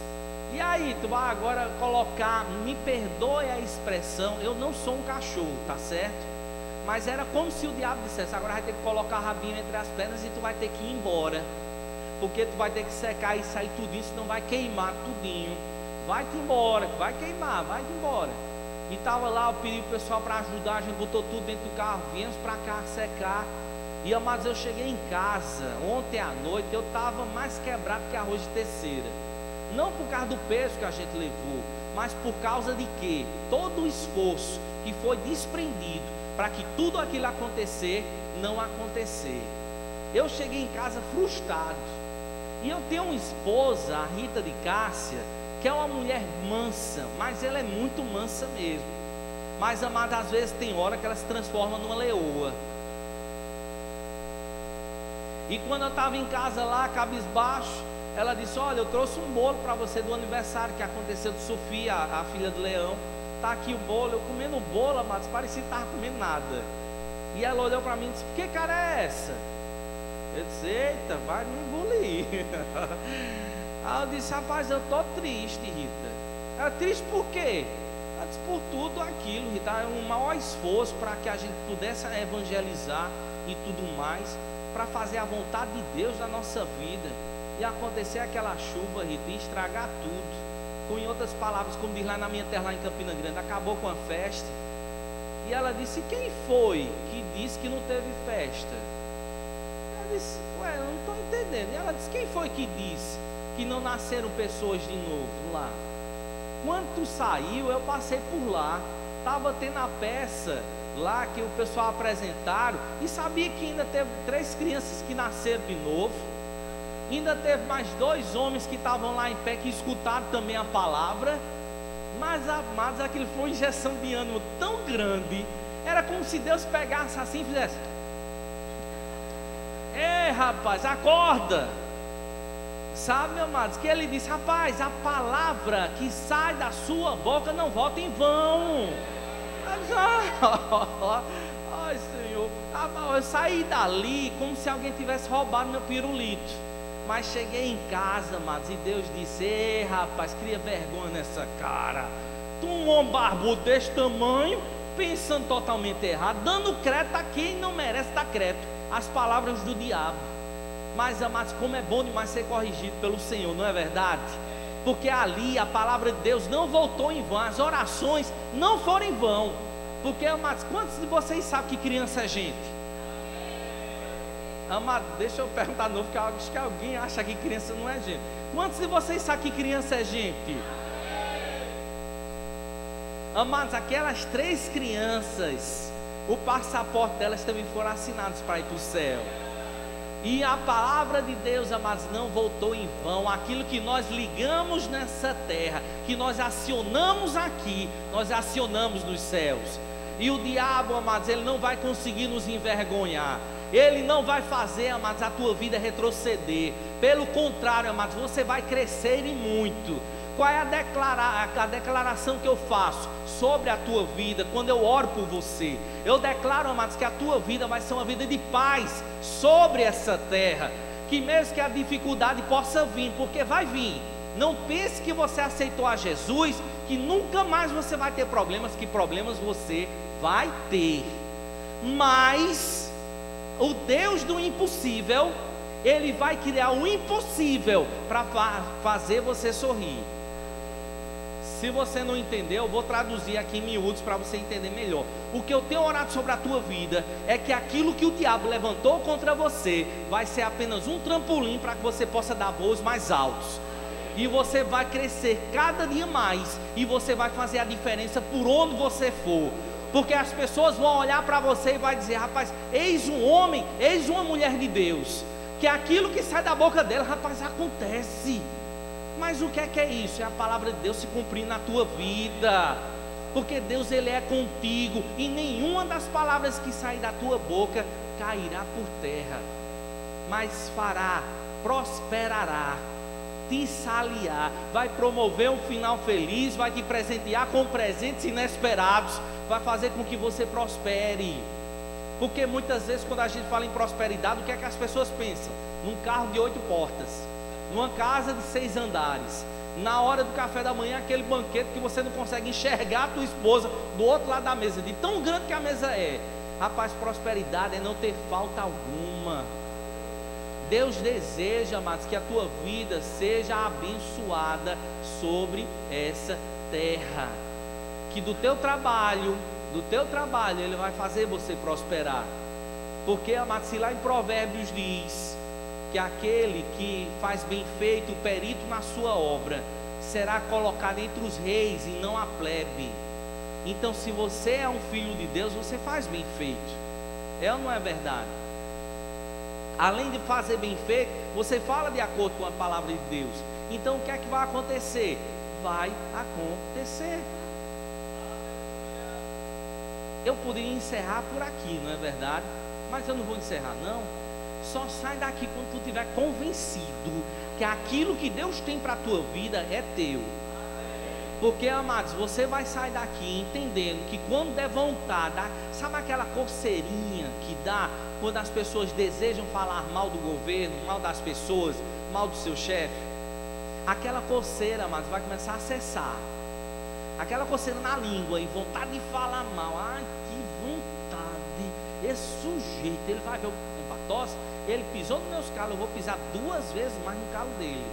E aí, tu vai agora colocar, me perdoe a expressão, eu não sou um cachorro, tá certo? Mas era como se o diabo dissesse: agora vai ter que colocar rabinho entre as pernas e tu vai ter que ir embora, porque tu vai ter que secar e sair tudinho, senão vai queimar tudinho. Vai-te embora, vai queimar, vai-te embora. E estava lá, eu pedi o pessoal para ajudar, a gente botou tudo dentro do carro, viemos para cá secar. E, amados, eu cheguei em casa ontem à noite, eu estava mais quebrado que arroz de terceira. Não por causa do peso que a gente levou, mas por causa de que todo o esforço que foi desprendido para que tudo aquilo acontecer, não acontecer. Eu cheguei em casa frustrado. E eu tenho uma esposa, a Rita de Cássia, que é uma mulher mansa, mas ela é muito mansa mesmo. Mas, amada, às vezes tem hora que ela se transforma numa leoa. E quando eu estava em casa lá, cabisbaixo, ela disse: olha, eu trouxe um bolo para você do aniversário que aconteceu de Sofia, a filha do Leão. Está aqui o bolo. Eu comendo o bolo, amados, parecia que estava comendo nada. E ela olhou para mim e disse: que cara é essa? Eu disse: eita, vai me engolir. Aí eu disse: rapaz, eu estou triste, Rita. Ela: triste por quê? Ela disse: por tudo aquilo, Rita. É um maior esforço para que a gente pudesse evangelizar e tudo mais, para fazer a vontade de Deus na nossa vida. E acontecer aquela chuva, Rita, e estragar tudo. Com, em outras palavras, como diz lá na minha terra, lá em Campina Grande, acabou com a festa. E ela disse: quem foi que disse que não teve festa? Ela disse: ué, eu não estou entendendo. E ela disse: quem foi que disse que não nasceram pessoas de novo lá? Quando tu saiu, eu passei por lá, estava tendo a peça lá que o pessoal apresentaram, e sabia que ainda teve 3 crianças que nasceram de novo. Ainda teve mais 2 homens que estavam lá em pé, que escutaram também a palavra. Mas, amados, aquilo foi uma injeção de ânimo tão grande. Era como se Deus pegasse assim e fizesse: ei, rapaz, acorda. Sabe, amados, que ele disse: rapaz, a palavra que sai da sua boca não volta em vão. Ai, Senhor, eu saí dali como se alguém tivesse roubado meu pirulito. Mas cheguei em casa, amados, e Deus disse: ei, rapaz, cria vergonha nessa cara. Tu, um homem barbudo desse tamanho, pensando totalmente errado, dando crédito a quem não merece dar crédito. As palavras do diabo. Mas, amados, como é bom demais ser corrigido pelo Senhor, não é verdade? Porque ali a palavra de Deus não voltou em vão, as orações não foram em vão. Porque, amados, quantos de vocês sabem que criança é gente? Amado, deixa eu perguntar de novo, que acho que alguém acha que criança não é gente. Quantos de vocês sabem que criança é gente? Amados, aquelas 3 crianças, o passaporte delas também foram assinados para ir para o céu. E a palavra de Deus, amados, não voltou em vão. Aquilo que nós ligamos nessa terra, que nós acionamos aqui, nós acionamos nos céus. E o diabo, amados, ele não vai conseguir nos envergonhar. Ele não vai fazer, amados, a tua vida retroceder. Pelo contrário, amados, você vai crescer e muito. qual é a declaração que eu faço sobre a tua vida quando eu oro por você? Eu declaro, amados, que a tua vida vai ser uma vida de paz sobre essa terra, que mesmo que a dificuldade possa vir, porque vai vir. Não pense que você aceitou a Jesus, que nunca mais você vai ter problemas, que problemas você vai ter. Mas o Deus do impossível, Ele vai criar o impossível para fazer você sorrir. Se você não entendeu, eu vou traduzir aqui em miúdos para você entender melhor. O que eu tenho orado sobre a tua vida é que aquilo que o diabo levantou contra você vai ser apenas um trampolim para que você possa dar voos mais altos. E você vai crescer cada dia mais, e você vai fazer a diferença por onde você for. Porque as pessoas vão olhar para você e vai dizer: rapaz, eis um homem, eis uma mulher de Deus, que aquilo que sai da boca dela, rapaz, acontece. Mas o que é isso? É a palavra de Deus se cumprindo na tua vida. Porque Deus, Ele é contigo, e nenhuma das palavras que sair da tua boca cairá por terra, mas fará, prosperará, te saliar, vai promover um final feliz, vai te presentear com presentes inesperados, vai fazer com que você prospere. Porque muitas vezes quando a gente fala em prosperidade, o que é que as pessoas pensam? Num carro de 8 portas, numa casa de 6 andares, na hora do café da manhã, aquele banquete que você não consegue enxergar a tua esposa do outro lado da mesa, de tão grande que a mesa é. Rapaz, prosperidade é não ter falta alguma. Deus deseja, amados, que a tua vida seja abençoada sobre essa terra, que do teu trabalho Ele vai fazer você prosperar. Porque, amados, se lá em Provérbios diz que aquele que faz bem feito, o perito na sua obra, será colocado entre os reis e não a plebe. Então, se você é um filho de Deus, você faz bem feito. É ou não é verdade? Além de fazer bem feito, você fala de acordo com a palavra de Deus. Então o que é que vai acontecer? Vai acontecer. Eu poderia encerrar por aqui, não é verdade? Mas eu não vou encerrar não. Só sai daqui quando tu estiver convencido que aquilo que Deus tem para a tua vida é teu. Porque, amados, você vai sair daqui entendendo que quando der vontade, sabe aquela coceirinha que dá quando as pessoas desejam falar mal do governo, mal das pessoas, mal do seu chefe? Aquela coceira, amados, vai começar a cessar. Aquela coceira na língua e vontade de falar mal. Ai, que vontade. Esse sujeito, ele vai ver o tosse, ele pisou nos meus calos, eu vou pisar 2 vezes mais no calo dele.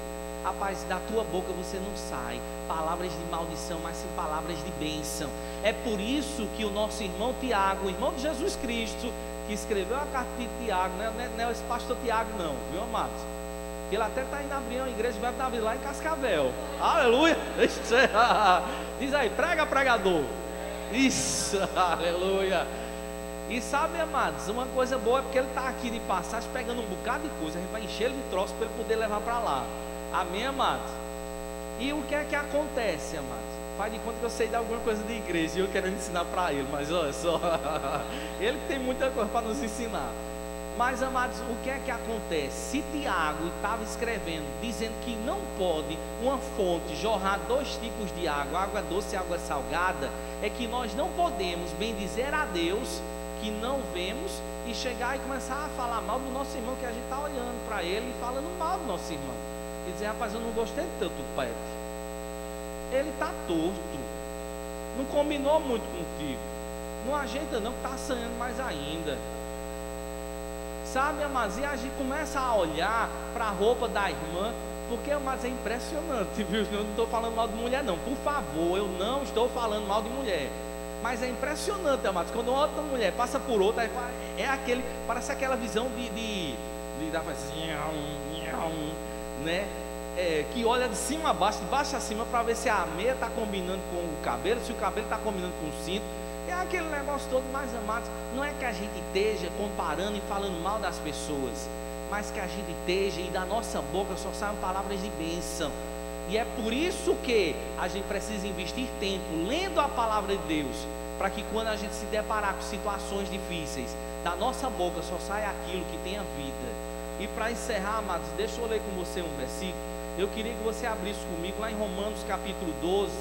Rapaz, da tua boca você não sai palavras de maldição, mas sim palavras de bênção. É por isso que o nosso irmão Tiago, o irmão de Jesus Cristo, que escreveu a carta de Tiago, não é esse pastor Tiago não, viu, amados? Ele até está indo abrir uma igreja de Verbo da Vida lá em Cascavel. Aleluia! Diz aí, prega, pregador. Isso, aleluia. E sabe, amados, uma coisa boa é porque ele está aqui de passagem pegando um bocado de coisa. A gente vai encher ele de troço para ele poder levar para lá. Amém, amados? E o que é que acontece, amados? Faz de conta que eu sei de alguma coisa de igreja e eu querendo ensinar para ele, mas olha só, ele tem muita coisa para nos ensinar. Mas, amados, o que é que acontece? Se Tiago estava escrevendo, dizendo que não pode uma fonte jorrar 2 tipos de água doce e água salgada, é que nós não podemos bendizer a Deus que não vemos e chegar e começar a falar mal do nosso irmão, que a gente está olhando para ele e falando mal do nosso irmão. E dizer: rapaz, eu não gostei do teu tupete, ele está torto, não combinou muito contigo, não ajeita não, que está assanhando mais ainda. Sabe, amados, e a gente começa a olhar para a roupa da irmã, porque, amados, é impressionante, viu? Eu não estou falando mal de mulher não, por favor, eu não estou falando mal de mulher. Mas é impressionante, amados, quando uma outra mulher passa por outra, parece aquela visão de né? Que olha de cima a baixo, de baixo a cima, para ver se a meia está combinando com o cabelo, se o cabelo está combinando com o cinto. É aquele negócio todo, mais amados. Não é que a gente esteja comparando e falando mal das pessoas, mas que a gente esteja e da nossa boca só saiam palavras de bênção. E é por isso que a gente precisa investir tempo lendo a palavra de Deus, para que quando a gente se deparar com situações difíceis, da nossa boca só saia aquilo que tenha vida. E para encerrar, amados, deixa eu ler com você um versículo. Eu queria que você abrisse comigo lá em Romanos capítulo 12.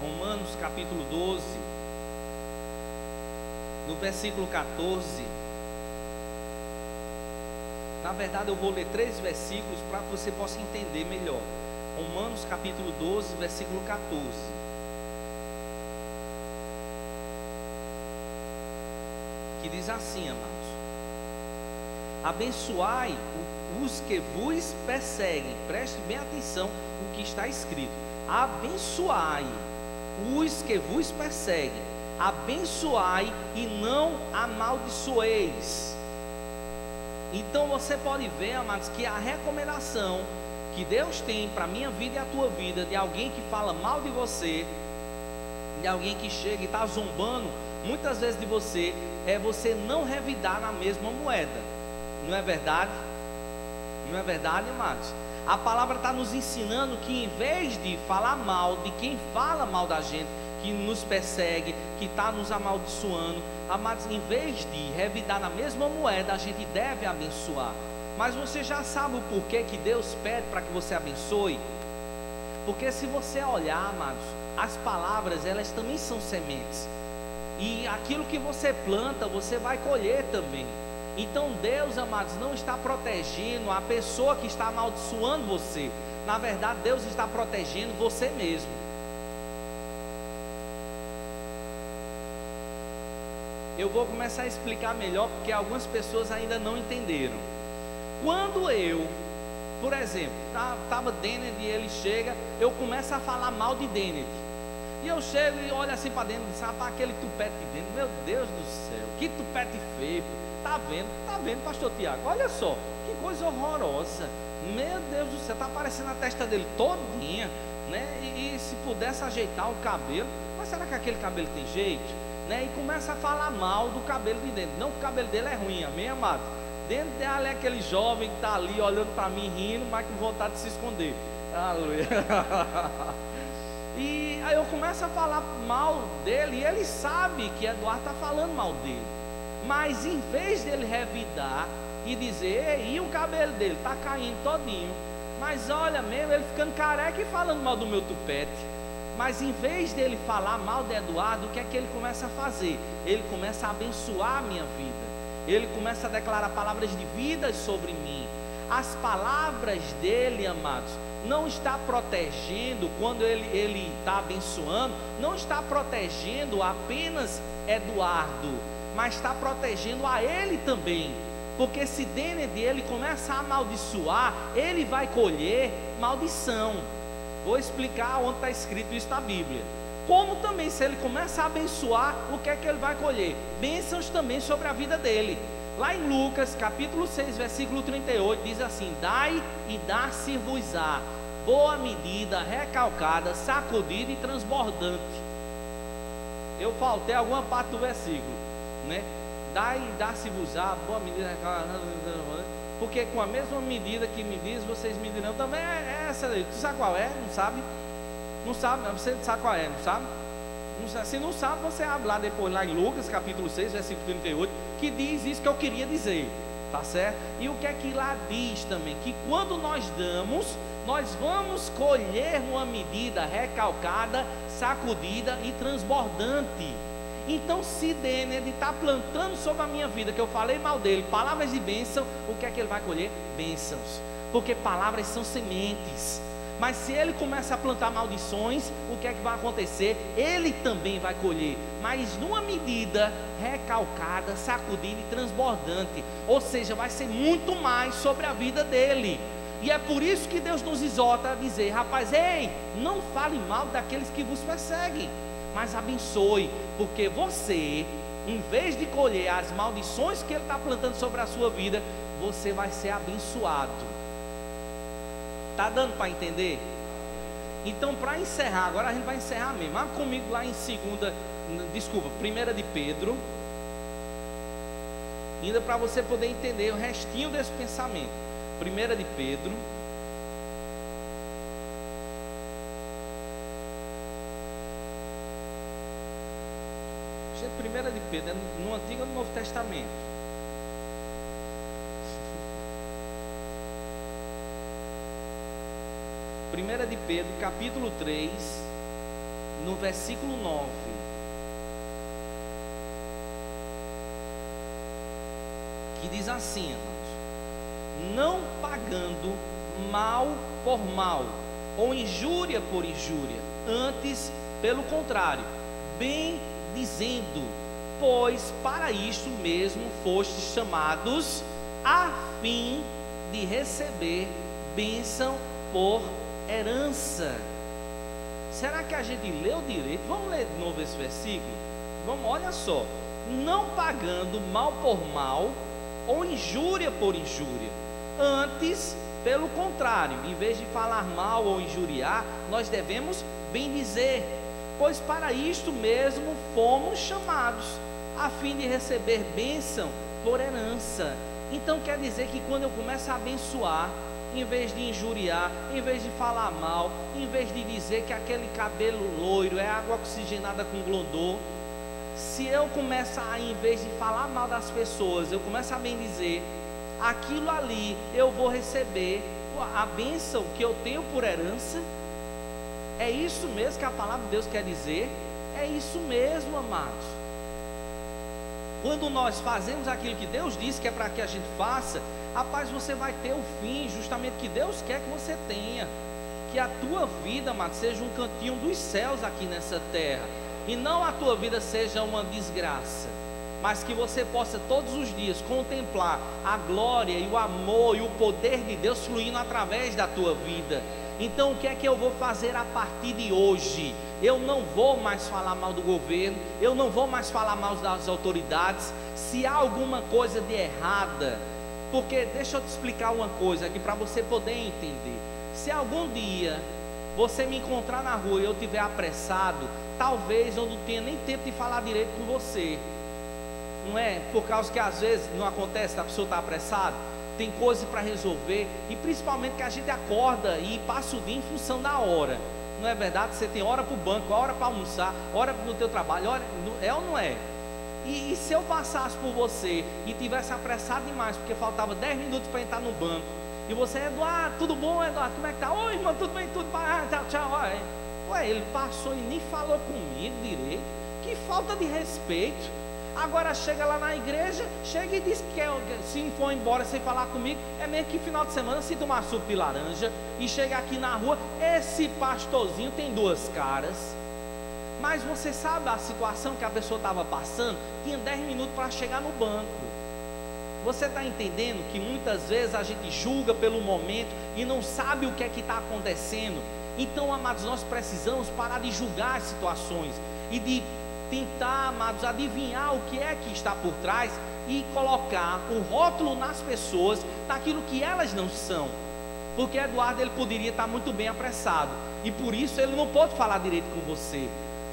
Romanos capítulo 12, no versículo 14. Na verdade eu vou ler 3 versículos para que você possa entender melhor. Romanos capítulo 12, versículo 14. Que diz assim, amados: abençoai os que vos perseguem. Preste bem atenção no que está escrito. Abençoai os que vos perseguem, abençoai e não amaldiçoeis. Então você pode ver, amados, que a recomendação que Deus tem para a minha vida e a tua vida, de alguém que fala mal de você, de alguém que chega e está zombando muitas vezes de você, é você não revidar na mesma moeda. Não é verdade? Não é verdade, amados? A palavra está nos ensinando que em vez de falar mal de quem fala mal da gente, que nos persegue, que está nos amaldiçoando, amados, em vez de revidar na mesma moeda, a gente deve abençoar. Mas você já sabe o porquê que Deus pede para que você abençoe? Porque se você olhar, amados, as palavras, elas também são sementes. E aquilo que você planta, você vai colher também. Então Deus, amados, não está protegendo a pessoa que está amaldiçoando você. Na verdade, Deus está protegendo você mesmo. Eu vou começar a explicar melhor, porque algumas pessoas ainda não entenderam. Quando eu, por exemplo, estava Denner e ele chega, eu começo a falar mal de Denner. E eu chego e olho assim para dentro e digo: rapaz, aquele tupete de dentro, meu Deus do céu, que tupete feio. Tá vendo, pastor Tiago? Olha só, que coisa horrorosa. Meu Deus do céu, está aparecendo a testa dele todinha, né? E se pudesse ajeitar o cabelo, mas será que aquele cabelo tem jeito? Né? E começa a falar mal do cabelo de dentro. Não que o cabelo dele é ruim, amém, amado? Dentro dele é aquele jovem que está ali olhando para mim, rindo, mas com vontade de se esconder. Aleluia. E aí eu começo a falar mal dele, e ele sabe que Eduardo está falando mal dele. Mas em vez dele revidar e dizer: ei, e o cabelo dele está caindo todinho, mas olha mesmo, ele ficando careca e falando mal do meu tupete. Mas em vez dele falar mal de Eduardo, o que é que ele começa a fazer? Ele começa a abençoar a minha vida. Ele começa a declarar palavras de vida sobre mim. As palavras dele, amados, não está protegendo, quando ele está abençoando, não está protegendo apenas Eduardo, mas está protegendo a ele também. Porque se dentro dele começa a amaldiçoar, ele vai colher maldição. Vou explicar onde está escrito isso na Bíblia. Como também, se ele começa a abençoar, o que é que ele vai colher? Bênçãos também sobre a vida dele. Lá em Lucas capítulo 6, versículo 38, diz assim: dai e dar-se-vos-á, boa medida, recalcada, sacudida e transbordante. Eu faltei alguma parte do versículo, né? Dai e dar-se-vos-á, boa medida, recalcada, porque com a mesma medida que me diz, vocês medirão também. É essa aí. Tu sabe qual é? Não sabe? Não sabe? Você sabe qual é? Não sabe? Se não sabe, você abre lá depois, lá em Lucas capítulo 6, versículo 38, que diz isso que eu queria dizer, tá certo? E o que é que lá diz também? Que quando nós damos, nós vamos colher uma medida recalcada, sacudida e transbordante. Então, se Denner está plantando sobre a minha vida, que eu falei mal dele, palavras de bênção, o que é que ele vai colher? Bênçãos, porque palavras são sementes. Mas se ele começa a plantar maldições, o que é que vai acontecer? Ele também vai colher, mas numa medida recalcada, sacudida e transbordante. Ou seja, vai ser muito mais sobre a vida dele. E é por isso que Deus nos exorta a dizer: rapaz, ei, não fale mal daqueles que vos perseguem, mas abençoe, porque você, em vez de colher as maldições que ele está plantando sobre a sua vida, você vai ser abençoado. Está dando para entender? Então, para encerrar, agora a gente vai encerrar mesmo. Abre comigo lá em 1 de Pedro, ainda para você poder entender o restinho desse pensamento. 1 de Pedro, gente, 1 de Pedro é no Antigo e no Novo Testamento. 1 de Pedro, capítulo 3, no versículo 9. Que diz assim, irmãos: não pagando mal por mal, ou injúria por injúria, antes, pelo contrário, bem dizendo, pois para isto mesmo fostes chamados, a fim de receber bênção por herança. Será que a gente leu direito? Vamos ler de novo esse versículo? Vamos, olha só: não pagando mal por mal, ou injúria por injúria, antes, pelo contrário, em vez de falar mal ou injuriar, nós devemos bem dizer, pois para isto mesmo fomos chamados, a fim de receber bênção por herança. Então quer dizer que quando eu começo a abençoar, em vez de injuriar, em vez de falar mal, em vez de dizer que aquele cabelo loiro é água oxigenada com glondor, se eu começar, em vez de falar mal das pessoas, eu começo a bem dizer, aquilo ali eu vou receber a bênção que eu tenho por herança. É isso mesmo que a palavra de Deus quer dizer? É isso mesmo, amados. Quando nós fazemos aquilo que Deus disse que é para que a gente faça, rapaz, você vai ter o fim justamente que Deus quer que você tenha. Que a tua vida, amado, seja um cantinho dos céus aqui nessa terra, e não a tua vida seja uma desgraça, mas que você possa todos os dias contemplar a glória e o amor e o poder de Deus fluindo através da tua vida. Então o que é que eu vou fazer a partir de hoje? Eu não vou mais falar mal do governo, eu não vou mais falar mal das autoridades. Se há alguma coisa de errada, porque deixa eu te explicar uma coisa aqui para você poder entender. Se algum dia você me encontrar na rua e eu estiver apressado, talvez eu não tenha nem tempo de falar direito com você, não é? Por causa que às vezes não acontece, a pessoa está apressada, tem coisas para resolver, e principalmente que a gente acorda e passa o dia em função da hora, não é verdade? Você tem hora para o banco, hora para almoçar, hora para o teu trabalho, hora, é ou não é? E se eu passasse por você e tivesse apressado demais, porque faltava 10 minutos para entrar no banco, e você: Eduardo, tudo bom, Eduardo? Como é que tá? Oi, irmão, tudo bem, tudo bem, tchau, tchau. Ué, ele passou e nem falou comigo direito. Que falta de respeito. Agora chega lá na igreja, chega e diz que se for embora sem falar comigo, é mesmo que final de semana se tomar suco de laranja, e chega aqui na rua, esse pastorzinho tem duas caras. Mas você sabe a situação que a pessoa estava passando? Tinha 10 minutos para chegar no banco. Você está entendendo que muitas vezes a gente julga pelo momento e não sabe o que é que está acontecendo? Então, amados, nós precisamos parar de julgar as situações e de tentar, amados, adivinhar o que é que está por trás e colocar o rótulo nas pessoas daquilo que elas não são. Porque Eduardo, ele poderia estar muito bem apressado e por isso ele não pode falar direito com você.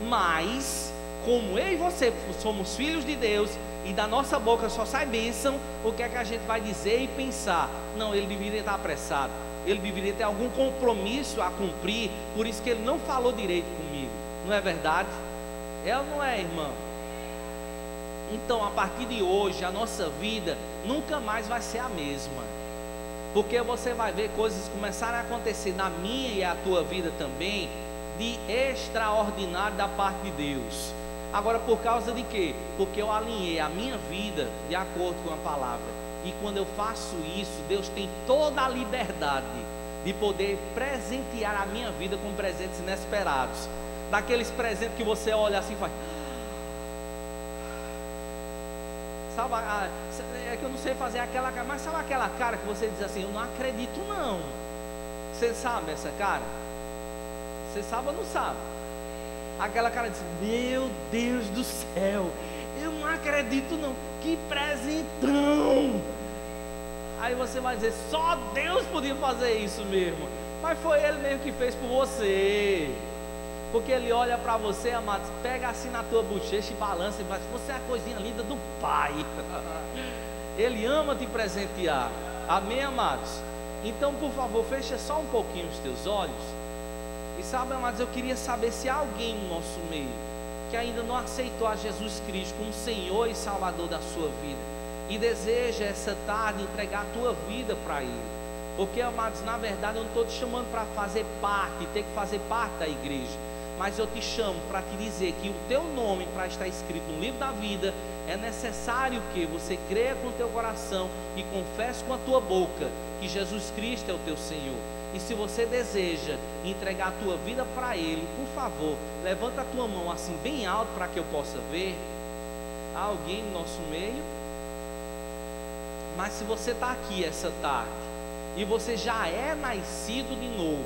Mas, como eu e você somos filhos de Deus e da nossa boca só sai bênção, o que é que a gente vai dizer e pensar? Não, ele deveria estar apressado, ele deveria ter algum compromisso a cumprir, por isso que ele não falou direito comigo. Não é verdade? É ou não é, irmão? Então, a partir de hoje, a nossa vida nunca mais vai ser a mesma, porque você vai ver coisas começarem a acontecer na minha e a tua vida também, de extraordinário da parte de Deus. Agora, por causa de quê? Porque eu alinhei a minha vida de acordo com a palavra. E quando eu faço isso, Deus tem toda a liberdade de poder presentear a minha vida com presentes inesperados. Daqueles presentes que você olha assim e faz... Sabe, é que eu não sei fazer aquela cara, mas sabe aquela cara que você diz assim: eu não acredito não. Você sabe essa cara? Você sabe ou não sabe? Aquela cara diz: meu Deus do céu, eu não acredito não, que presentão. Aí você vai dizer: só Deus podia fazer isso mesmo. Mas foi Ele mesmo que fez por você. Porque Ele olha para você, amado, pega assim na tua bochecha e balança e faz: você é a coisinha linda do Pai. Ele ama te presentear. Amém, amados? Então, por favor, fecha só um pouquinho os teus olhos. E sabe, amados, eu queria saber se há alguém no nosso meio que ainda não aceitou a Jesus Cristo como Senhor e Salvador da sua vida e deseja essa tarde entregar a tua vida para Ele. Porque, amados, na verdade eu não estou te chamando para fazer parte, ter que fazer parte da igreja, mas eu te chamo para te dizer que o teu nome, para estar escrito no livro da vida, é necessário que você creia com o teu coração e confesse com a tua boca que Jesus Cristo é o teu Senhor. E se você deseja entregar a tua vida para Ele, por favor, levanta a tua mão assim bem alto para que eu possa ver. Há alguém no nosso meio? Mas se você está aqui essa tarde e você já é nascido de novo,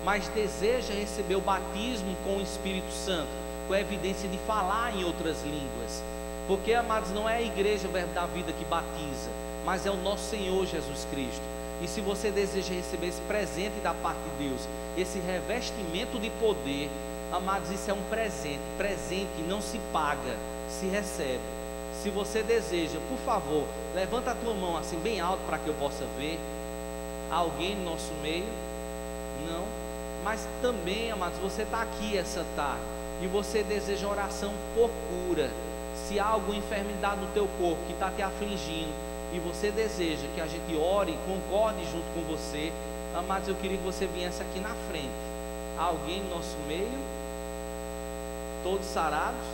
mas deseja receber o batismo com o Espírito Santo, com a evidência de falar em outras línguas, porque, amados, não é a igreja Verbo da Vida que batiza, mas é o nosso Senhor Jesus Cristo. E se você deseja receber esse presente da parte de Deus, esse revestimento de poder, amados, isso é um presente. Presente não se paga, se recebe. Se você deseja, por favor, levanta a tua mão assim bem alto para que eu possa ver. Há alguém no nosso meio? Não. Mas também, amados, você está aqui essa tarde e você deseja oração por cura. Se há alguma enfermidade no teu corpo que está te afligindo e você deseja que a gente ore, concorde junto com você, amados, eu queria que você viesse aqui na frente. Há alguém no nosso meio? Todos sarados?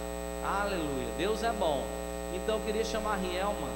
Aleluia, Deus é bom. Então eu queria chamar a Rielma